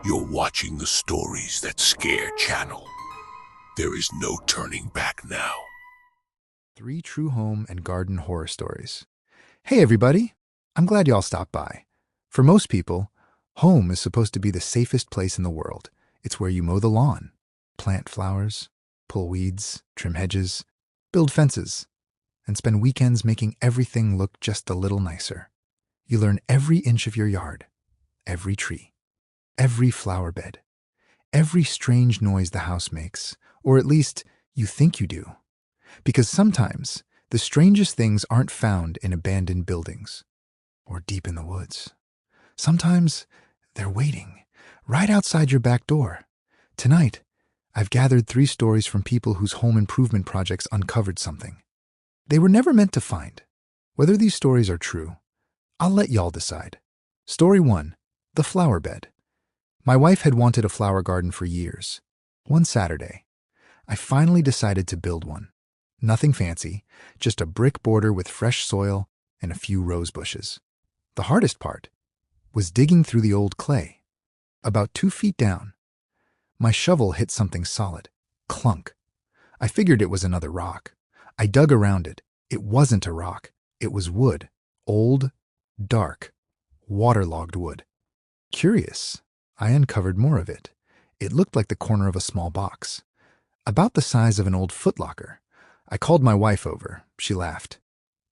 You're watching the Stories That Scare channel. There is no turning back now. 3 true home and garden horror stories. Hey everybody! I'm glad y'all stopped by. For most people, home is supposed to be the safest place in the world. It's where you mow the lawn, plant flowers, pull weeds, trim hedges, build fences, and spend weekends making everything look just a little nicer. You learn every inch of your yard, every tree, every flower bed, every strange noise the house makes, or at least you think you do. Because sometimes the strangest things aren't found in abandoned buildings or deep in the woods. Sometimes they're waiting right outside your back door. Tonight, I've gathered 3 stories from people whose home improvement projects uncovered something they were never meant to find. Whether these stories are true, I'll let y'all decide. Story 1. The Flower Bed. My wife had wanted a flower garden for years. One Saturday, I finally decided to build one. Nothing fancy, just a brick border with fresh soil and a few rose bushes. The hardest part was digging through the old clay. About 2 feet down, my shovel hit something solid. Clunk. I figured it was another rock. I dug around it. It wasn't a rock. It was wood. Old, dark, waterlogged wood. Curious, I uncovered more of it. It looked like the corner of a small box, about the size of an old footlocker. I called my wife over. She laughed.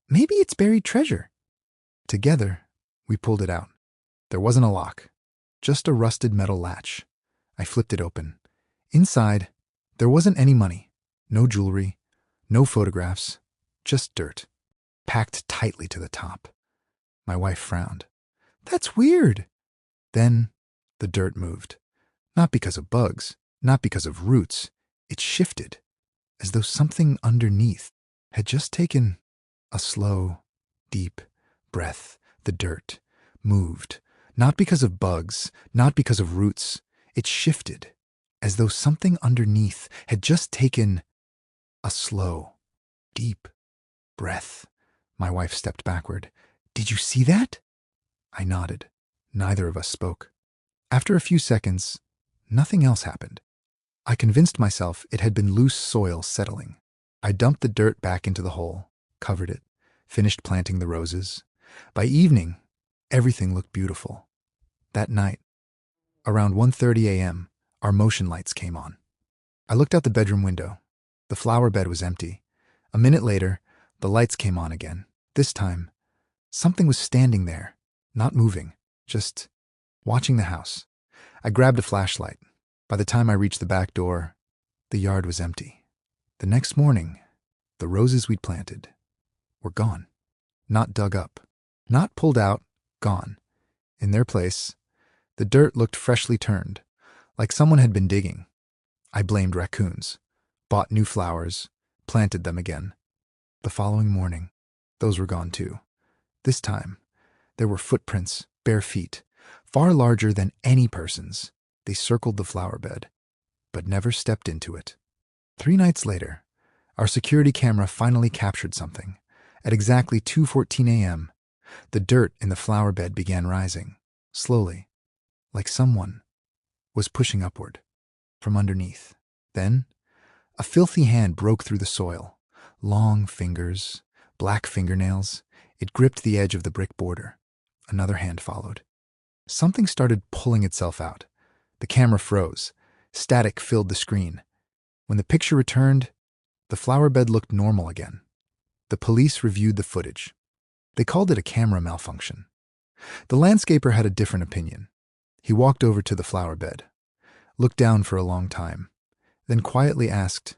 Maybe it's buried treasure. Together, we pulled it out. There wasn't a lock, just a rusted metal latch. I flipped it open. Inside, there wasn't any money, no jewelry, no photographs, just dirt, packed tightly to the top. My wife frowned. That's weird. Then the dirt moved. Not because of bugs, not because of roots. It shifted, as though something underneath had just taken a slow, deep breath. The dirt moved, not because of bugs, not because of roots. It shifted, as though something underneath had just taken a slow, deep breath. My wife stepped backward. Did you see that? I nodded. Neither of us spoke. After a few seconds, nothing else happened. I convinced myself it had been loose soil settling. I dumped the dirt back into the hole, covered it, finished planting the roses. By evening, everything looked beautiful. That night, around 1:30 a.m., our motion lights came on. I looked out the bedroom window. The flower bed was empty. A minute later, the lights came on again. This time, something was standing there, not moving, just watching the house. I grabbed a flashlight. By the time I reached the back door, the yard was empty. The next morning, the roses we'd planted were gone. Not dug up, not pulled out, gone. In their place, the dirt looked freshly turned, like someone had been digging. I blamed raccoons, bought new flowers, planted them again. The following morning, those were gone too. This time, there were footprints, bare feet, far larger than any person's. They circled the flower bed, but never stepped into it. 3 nights later, our security camera finally captured something. At exactly 2:14 a.m., the dirt in the flower bed began rising, slowly, like someone was pushing upward from underneath. Then, a filthy hand broke through the soil. Long fingers, black fingernails. It gripped the edge of the brick border. Another hand followed. Something started pulling itself out. The camera froze. Static filled the screen. When the picture returned, the flower bed looked normal again. The police reviewed the footage. They called it a camera malfunction. The landscaper had a different opinion. He walked over to the flower bed, looked down for a long time, then quietly asked,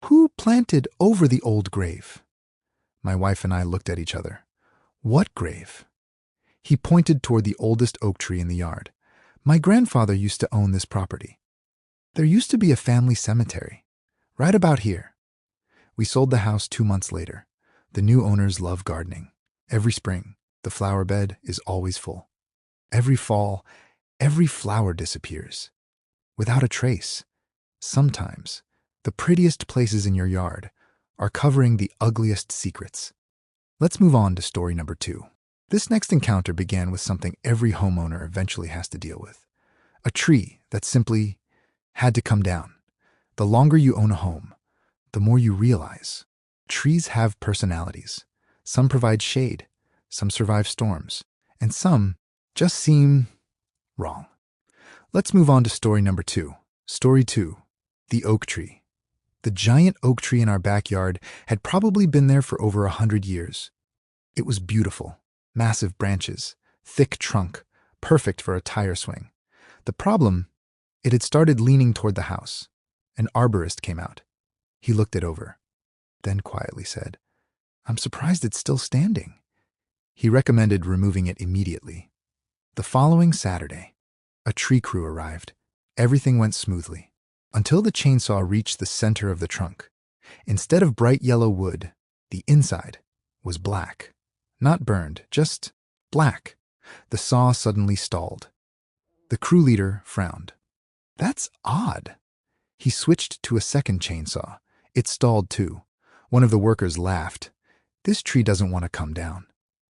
"Who planted over the old grave?" My wife and I looked at each other. What grave? He pointed toward the oldest oak tree in the yard. My grandfather used to own this property. There used to be a family cemetery, right about here. We sold the house 2 months later. The new owners love gardening. Every spring, the flower bed is always full. Every fall, every flower disappears, without a trace. Sometimes, the prettiest places in your yard are covering the ugliest secrets. Let's move on to story number 2. This next encounter began with something every homeowner eventually has to deal with: A tree that simply had to come down. The longer you own a home, the more you realize trees have personalities. Some provide shade, some survive storms, and some just seem wrong. Let's move on to story number 2. Story 2, the oak tree. The giant oak tree in our backyard had probably been there for over 100 years. It was beautiful, massive branches, thick trunk, perfect for a tire swing. The problem, it had started leaning toward the house. An arborist came out. He looked it over, then quietly said, "I'm surprised it's still standing." He recommended removing it immediately. The following Saturday, a tree crew arrived. Everything went smoothly, until the chainsaw reached the center of the trunk. Instead of bright yellow wood, the inside was black. Not burned, just black. The saw suddenly stalled. The crew leader frowned. "That's odd." He switched to a second chainsaw. It stalled too. One of the workers laughed. "This tree doesn't want to come down."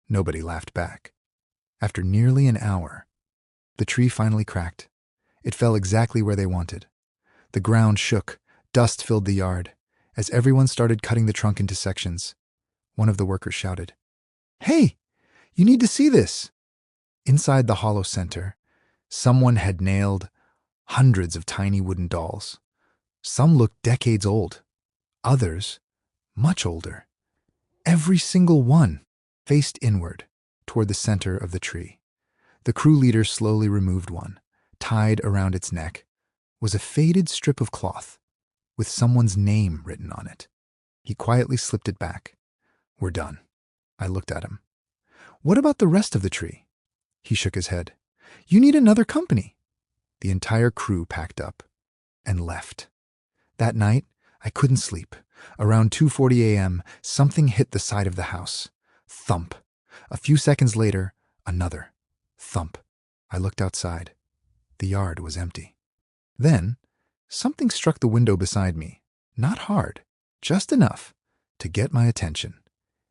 Nobody laughed back. After nearly an hour, the tree finally cracked. It fell exactly where they wanted. The ground shook, dust filled the yard. As everyone started cutting the trunk into sections, one of the workers shouted, "Hey, you need to see this!" Inside the hollow center, someone had nailed hundreds of tiny wooden dolls. Some looked decades old, others much older. Every single one faced inward toward the center of the tree. The crew leader slowly removed one. Tied around its neck was a faded strip of cloth with someone's name written on it. He quietly slipped it back. "We're done." I looked at him. "What about the rest of the tree?" He shook his head. "You need another company." The entire crew packed up and left. That night, I couldn't sleep. Around 2:40 a.m., something hit the side of the house. Thump. A few seconds later, another. Thump. I looked outside. The yard was empty. Then, something struck the window beside me. Not hard, just enough to get my attention.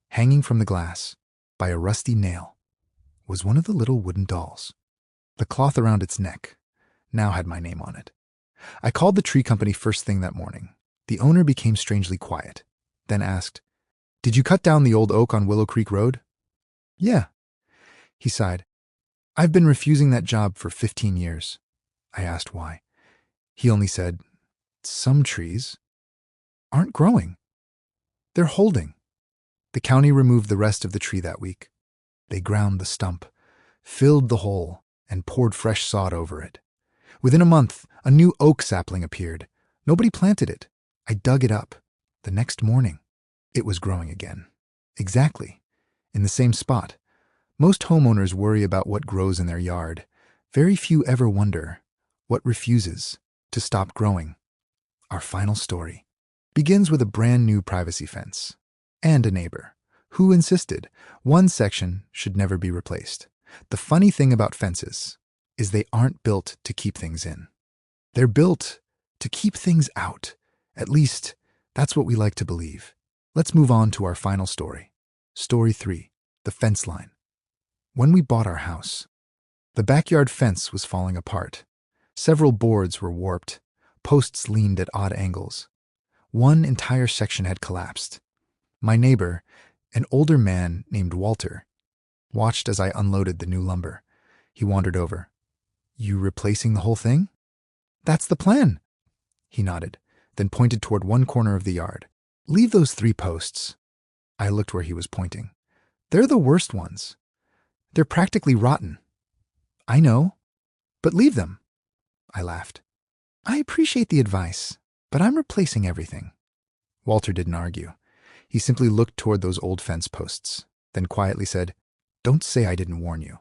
Hanging from the glass, by a rusty nail, was one of the little wooden dolls. The cloth around its neck now had my name on it. I called the tree company first thing that morning. The owner became strangely quiet, then asked, "Did you cut down the old oak on Willow Creek Road?" "Yeah." He sighed. "I've been refusing that job for 15 years. I asked why. He only said, "Some trees aren't growing. They're holding." The county removed the rest of the tree that week. They ground the stump, filled the hole, and poured fresh sod over it. Within a month, a new oak sapling appeared. Nobody planted it. I dug it up. The next morning, it was growing again. Exactly, in the same spot. Most homeowners worry about what grows in their yard. Very few ever wonder what refuses to stop growing. Our final story begins with a brand new privacy fence and a neighbor who insisted one section should never be replaced. The funny thing about fences is they aren't built to keep things in. They're built to keep things out. At least, that's what we like to believe. Let's move on to our final story. Story 3, the fence line. When we bought our house, the backyard fence was falling apart. Several boards were warped. Posts leaned at odd angles. One entire section had collapsed. My neighbor, an older man named Walter, watched as I unloaded the new lumber. He wandered over. "You replacing the whole thing?" "That's the plan." He nodded, then pointed toward one corner of the yard. "Leave those 3 posts." I looked where he was pointing. "They're the worst ones. They're practically rotten." "I know, but leave them." I laughed. "I appreciate the advice, but I'm replacing everything." Walter didn't argue. He simply looked toward those old fence posts, then quietly said, "Don't say I didn't warn you."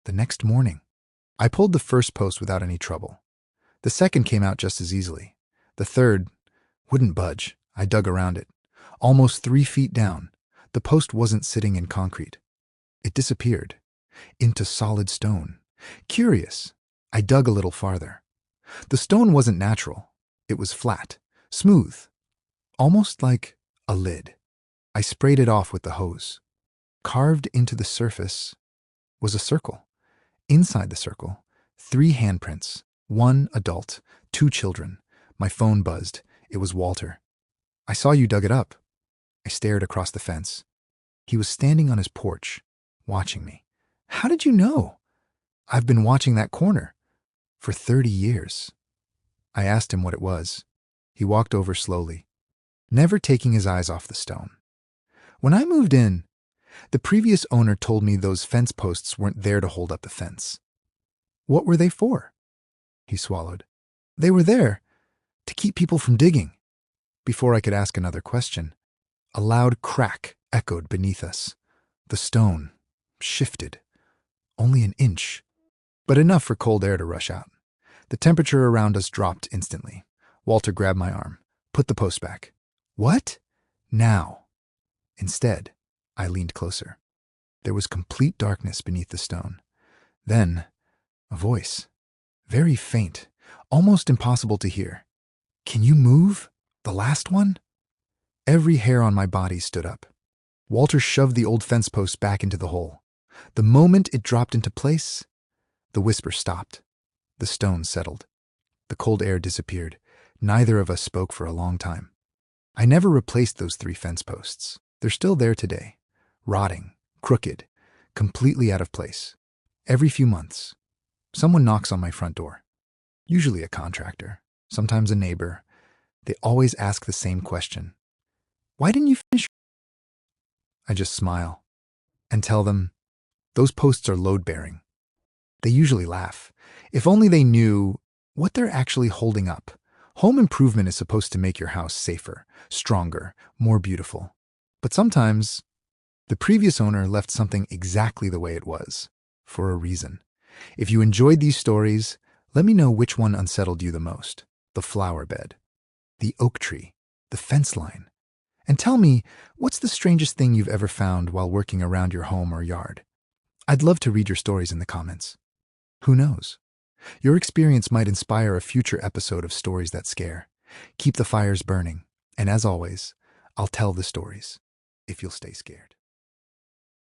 The next morning, I pulled the first post without any trouble. The second came out just as easily. The third wouldn't budge. I dug around it. Almost 3 feet down, the post wasn't sitting in concrete. It disappeared into solid stone. Curious, I dug a little farther. The stone wasn't natural. It was flat, smooth, almost like a lid. I sprayed it off with the hose. Carved into the surface was a circle. Inside the circle, 3 handprints, One adult, two children. My phone buzzed. It was Walter. I saw you dug it up. I stared across the fence. He was standing on his porch, watching me. How did you know? I've been watching that corner for 30 years. I asked him what it was. He walked over slowly, never taking his eyes off the stone. When I moved in, the previous owner told me those fence posts weren't there to hold up the fence. What were they for? He swallowed. They were there to keep people from digging. Before I could ask another question, a loud crack echoed beneath us. The stone shifted, only an inch, but enough for cold air to rush out. The temperature around us dropped instantly. Walter grabbed my arm. Put the post back. What? Now. Instead, I leaned closer. There was complete darkness beneath the stone. Then, a voice. Very faint, almost impossible to hear. Can you move? The last one? Every hair on my body stood up. Walter shoved the old fence post back into the hole. The moment it dropped into place, the whisper stopped. The stone settled. The cold air disappeared. Neither of us spoke for a long time. I never replaced those 3 fence posts. They're still there today, rotting, crooked, completely out of place. Every few months, someone knocks on my front door. Usually a contractor, sometimes a neighbor. They always ask the same question. Why didn't you finish? I just smile and tell them, those posts are load-bearing. They usually laugh. If only they knew what they're actually holding up. Home improvement is supposed to make your house safer, stronger, more beautiful. But sometimes, the previous owner left something exactly the way it was, for a reason. If you enjoyed these stories, let me know which one unsettled you the most. The flower bed, the oak tree, the fence line. And tell me, what's the strangest thing you've ever found while working around your home or yard? I'd love to read your stories in the comments. Who knows? Your experience might inspire a future episode of Stories That Scare. Keep the fires burning, and as always, I'll tell the stories if you'll stay scared.